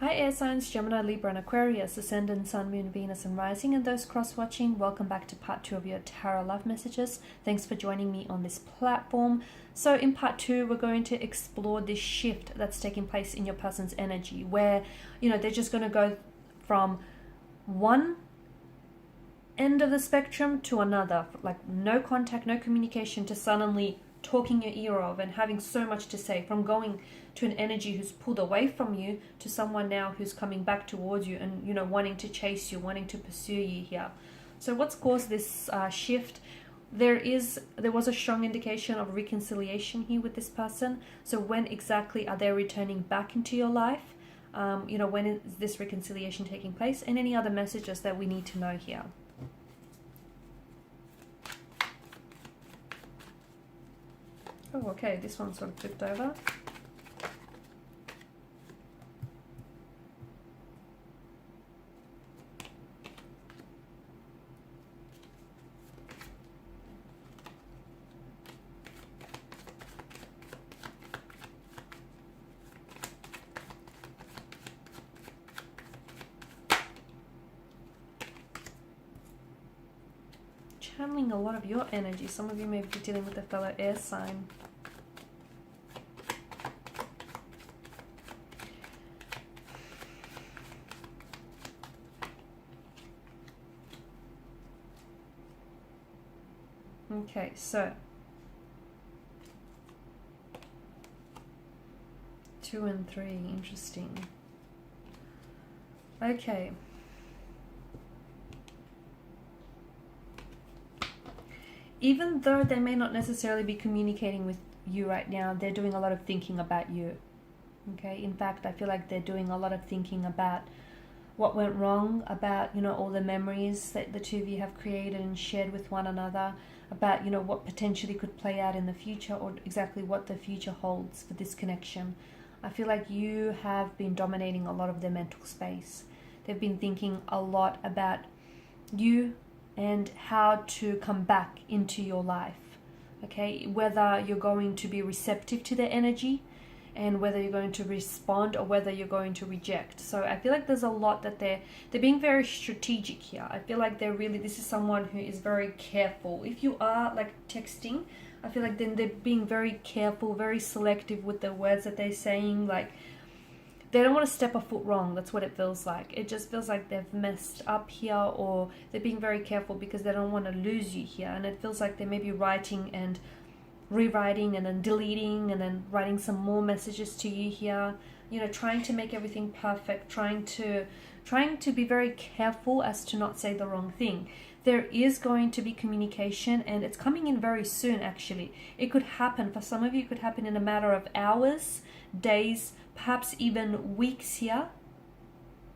Hi air signs, Gemini, Libra and Aquarius, Ascendant, Sun, Moon, Venus and Rising, and those cross-watching, welcome back to part 2 of your Tarot Love Messages. Thanks for joining me on this platform. So in part 2, we're going to explore this shift that's taking place in your person's energy, where, they're just going to go from one end of the spectrum to another, like no contact, no communication, to suddenly talking your ear off and having so much to say, from going to an energy who's pulled away from you to someone now who's coming back towards you and wanting to chase you, wanting to pursue you here. So what's caused this shift? There was a strong indication of reconciliation here with this person. So when exactly are they returning back into your life? When is this reconciliation taking place, and any other messages that we need to know here? Oh, okay, this one sort of flipped over. Channeling a lot of your energy. Some of you may be dealing with a fellow air sign. Okay, so 2 and 3, interesting. Okay. Even though they may not necessarily be communicating with you right now, they're doing a lot of thinking about you. Okay, in fact, I feel like they're doing a lot of thinking about what went wrong, about, all the memories that the two of you have created and shared with one another, about, what potentially could play out in the future, or exactly what the future holds for this connection. I feel like you have been dominating a lot of their mental space. They've been thinking a lot about you and how to come back into your life. Okay, whether you're going to be receptive to their energy, and whether you're going to respond, or whether you're going to reject. So I feel like there's a lot that they're being very strategic here. I feel like this is someone who is very careful. If you are like texting, I feel like then they're being very careful, very selective with the words that they're saying. Like, they don't want to step a foot wrong. That's what it feels like. It just feels like they've messed up here, or they're being very careful because they don't want to lose you here. And it feels like they may be writing and rewriting and then deleting and then writing some more messages to you here, trying to make everything perfect, trying to be very careful as to not say the wrong thing. There is going to be communication, and it's coming in very soon. Actually, it could happen for some of you. It could happen in a matter of hours, days, perhaps even weeks here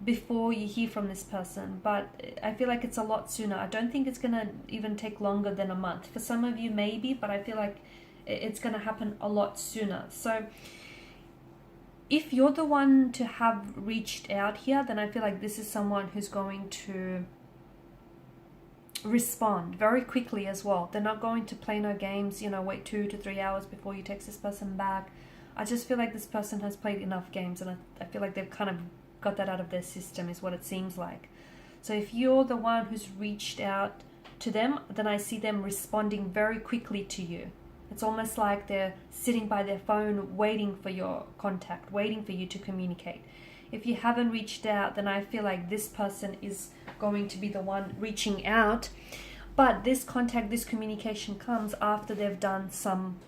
before you hear from this person. But I feel like it's a lot sooner. I don't think it's gonna even take longer than a month. For some of you maybe, but I feel like it's gonna happen a lot sooner. So if you're the one to have reached out here, then I feel like this is someone who's going to respond very quickly as well. They're not going to play no games, wait 2 to 3 hours before you text this person back. I just feel like this person has played enough games, and I feel like they've kind of got that out of their system, is what it seems like. So if you're the one who's reached out to them, then I see them responding very quickly to you. It's almost like they're sitting by their phone waiting for your contact, waiting for you to communicate. If you haven't reached out, then I feel like this person is going to be the one reaching out. But this contact, this communication comes after they've done some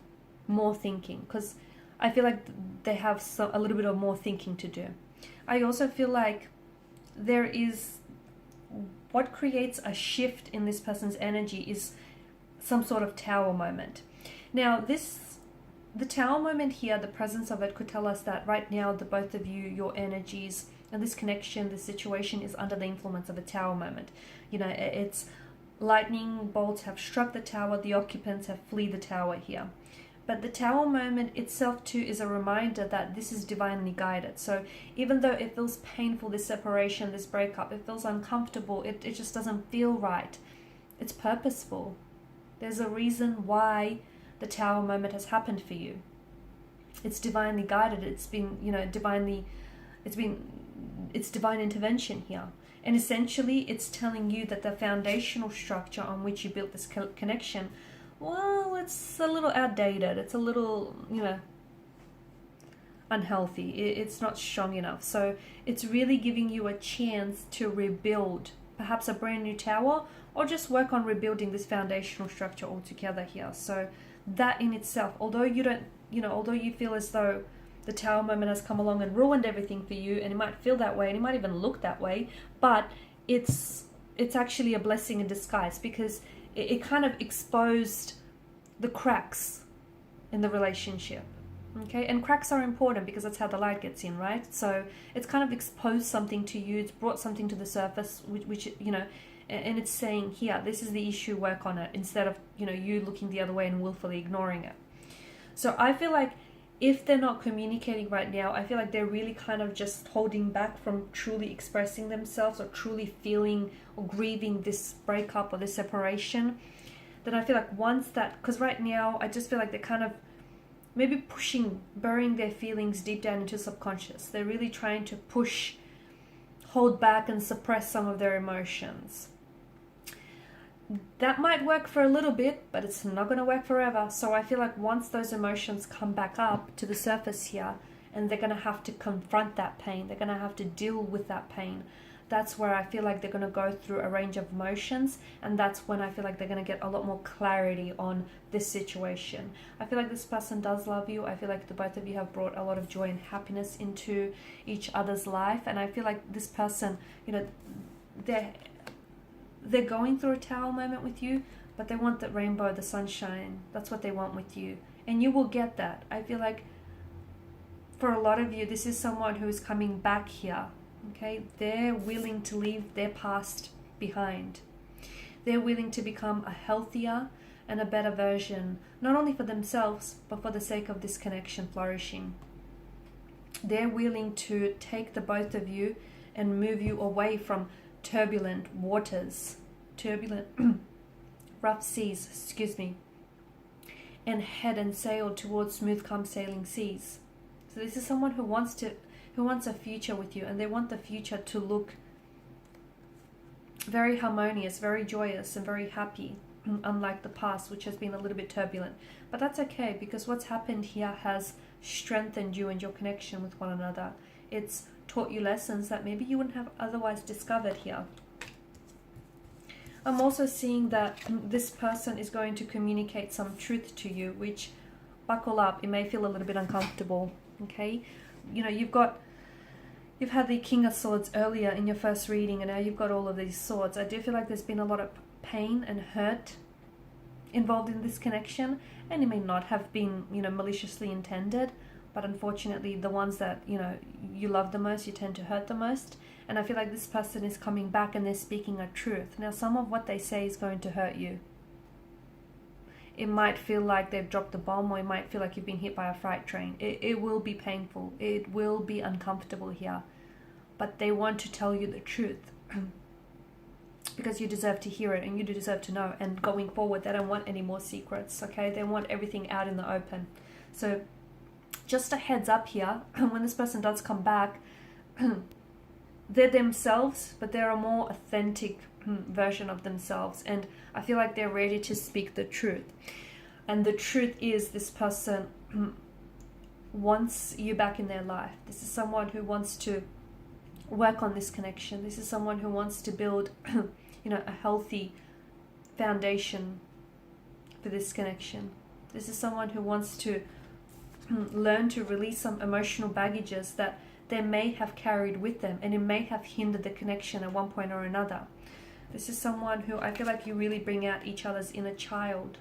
more thinking, because I feel like they have a little bit of more thinking to do. I also feel like there is, what creates a shift in this person's energy is some sort of tower moment. Now the tower moment here, the presence of it could tell us that right now the both of you, your energies and this connection, this situation is under the influence of a tower moment. It's lightning bolts have struck the tower, the occupants have fled the tower here. But the tower moment itself too is a reminder that this is divinely guided. So even though it feels painful, this separation, this breakup, it feels uncomfortable, it just doesn't feel right, it's purposeful. There's a reason why the tower moment has happened for you. It's divinely guided. It's been, it's been it's divine intervention here. And essentially, it's telling you that the foundational structure on which you built this connection, well, it's a little outdated. It's a little, unhealthy. It's not strong enough. So it's really giving you a chance to rebuild, perhaps a brand new tower, or just work on rebuilding this foundational structure altogether here. So that in itself, although you don't, although you feel as though the tower moment has come along and ruined everything for you, and it might feel that way, and it might even look that way, but it's actually a blessing in disguise, because it kind of exposed the cracks in the relationship. Okay, and cracks are important because that's how the light gets in, right? So it's kind of exposed something to you, it's brought something to the surface, which and it's saying, here, this is the issue, work on it, instead of, you looking the other way and willfully ignoring it. So I feel like if they're not communicating right now, I feel like they're really kind of just holding back from truly expressing themselves, or truly feeling or grieving this breakup or this separation. Then I feel like once that, because right now I just feel like they're kind of maybe burying their feelings deep down into subconscious. They're really trying to hold back and suppress some of their emotions. That might work for a little bit, but it's not going to work forever. So I feel like once those emotions come back up to the surface here, and they're going to have to confront that pain, they're going to have to deal with that pain, that's where I feel like they're going to go through a range of emotions, and that's when I feel like they're going to get a lot more clarity on this situation. I feel like this person does love you. I feel like the both of you have brought a lot of joy and happiness into each other's life, and I feel like this person, they're going through a tower moment with you, but they want the rainbow, the sunshine. That's what they want with you, and you will get that. I feel like for a lot of you, this is someone who is coming back here. Okay, they're willing to leave their past behind. They're willing to become a healthier and a better version, not only for themselves, but for the sake of this connection flourishing. They're willing to take the both of you and move you away from turbulent waters, rough seas, and head and sail towards smooth, calm sailing seas. So this is someone who wants a future with you, and they want the future to look very harmonious, very joyous, and very happy, unlike the past, which has been a little bit turbulent. But that's okay, because what's happened here has strengthened you and your connection with one another. It's taught you lessons that maybe you wouldn't have otherwise discovered here. I'm also seeing that this person is going to communicate some truth to you, which, buckle up, it may feel a little bit uncomfortable. Okay, you've had the King of Swords earlier in your first reading, and now you've got all of these swords. I do feel like there's been a lot of pain and hurt involved in this connection, and it may not have been, maliciously intended, but unfortunately the ones that, you love the most, you tend to hurt the most. And I feel like this person is coming back and they're speaking a truth. Now, some of what they say is going to hurt you. It might feel like they've dropped a bomb, or it might feel like you've been hit by a freight train. It will be painful. It will be uncomfortable here. But they want to tell you the truth because you deserve to hear it, and you deserve to know. And going forward, they don't want any more secrets, okay? They want everything out in the open. So just a heads up here, when this person does come back, they're themselves, but they're a more authentic version of themselves, and I feel like they're ready to speak the truth. And the truth is, this person wants you back in their life. This is someone who wants to work on this connection. This is someone who wants to build a healthy foundation for this connection. This is someone who wants to learn to release some emotional baggages that they may have carried with them, and it may have hindered the connection at one point or another. This is someone who I feel like you really bring out each other's inner child.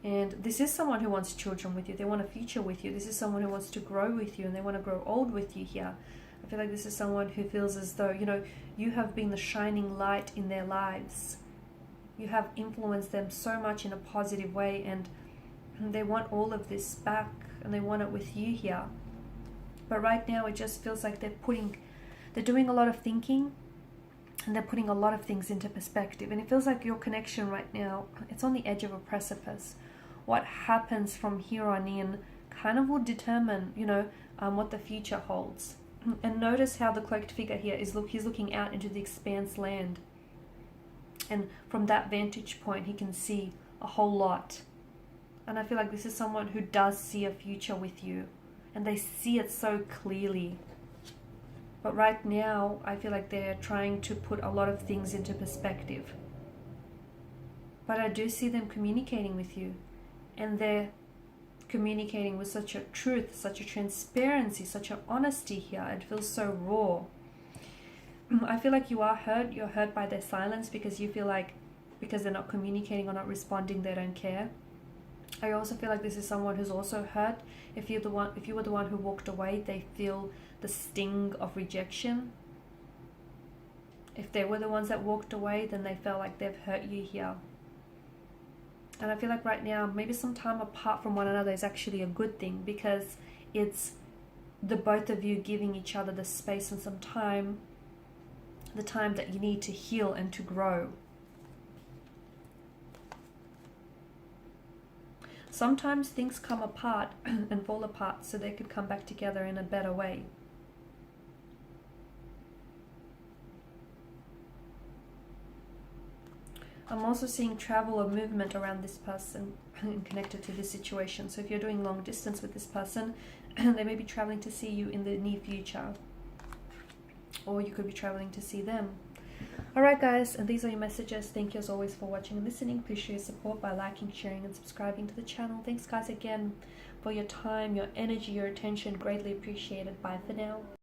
And this is someone who wants children with you. They want a future with you. This is someone who wants to grow with you, and they want to grow old with you here. I feel like this is someone who feels as though, you have been the shining light in their lives. You have influenced them so much in a positive way, and they want all of this back, and they want it with you here. But right now, it just feels like they're doing a lot of thinking, and they're putting a lot of things into perspective. And it feels like your connection right now, it's on the edge of a precipice. What happens from here on in kind of will determine, what the future holds. And notice how the cloaked figure here is he's looking out into the expanse land. And from that vantage point, he can see a whole lot. And I feel like this is someone who does see a future with you. And they see it so clearly. But right now, I feel like they're trying to put a lot of things into perspective. But I do see them communicating with you. And they're communicating with such a truth, such a transparency, such an honesty here. It feels so raw. I feel like you are hurt. You're hurt by their silence because you feel like because they're not communicating or not responding, they don't care. I also feel like this is someone who's also hurt. If you were the one who walked away, they feel the sting of rejection. If they were the ones that walked away, then they felt like they've hurt you here. And I feel like right now, maybe some time apart from one another is actually a good thing, because it's the both of you giving each other the space and some time, the time that you need to heal and to grow. Sometimes things come apart and fall apart so they could come back together in a better way. I'm also seeing travel or movement around this person connected to this situation. So if you're doing long distance with this person, they may be traveling to see you in the near future. Or you could be traveling to see them. Alright guys, and these are your messages. Thank you as always for watching and listening. Please show your support by liking, sharing and subscribing to the channel. Thanks guys again for your time, your energy, your attention. Greatly appreciated. Bye for now.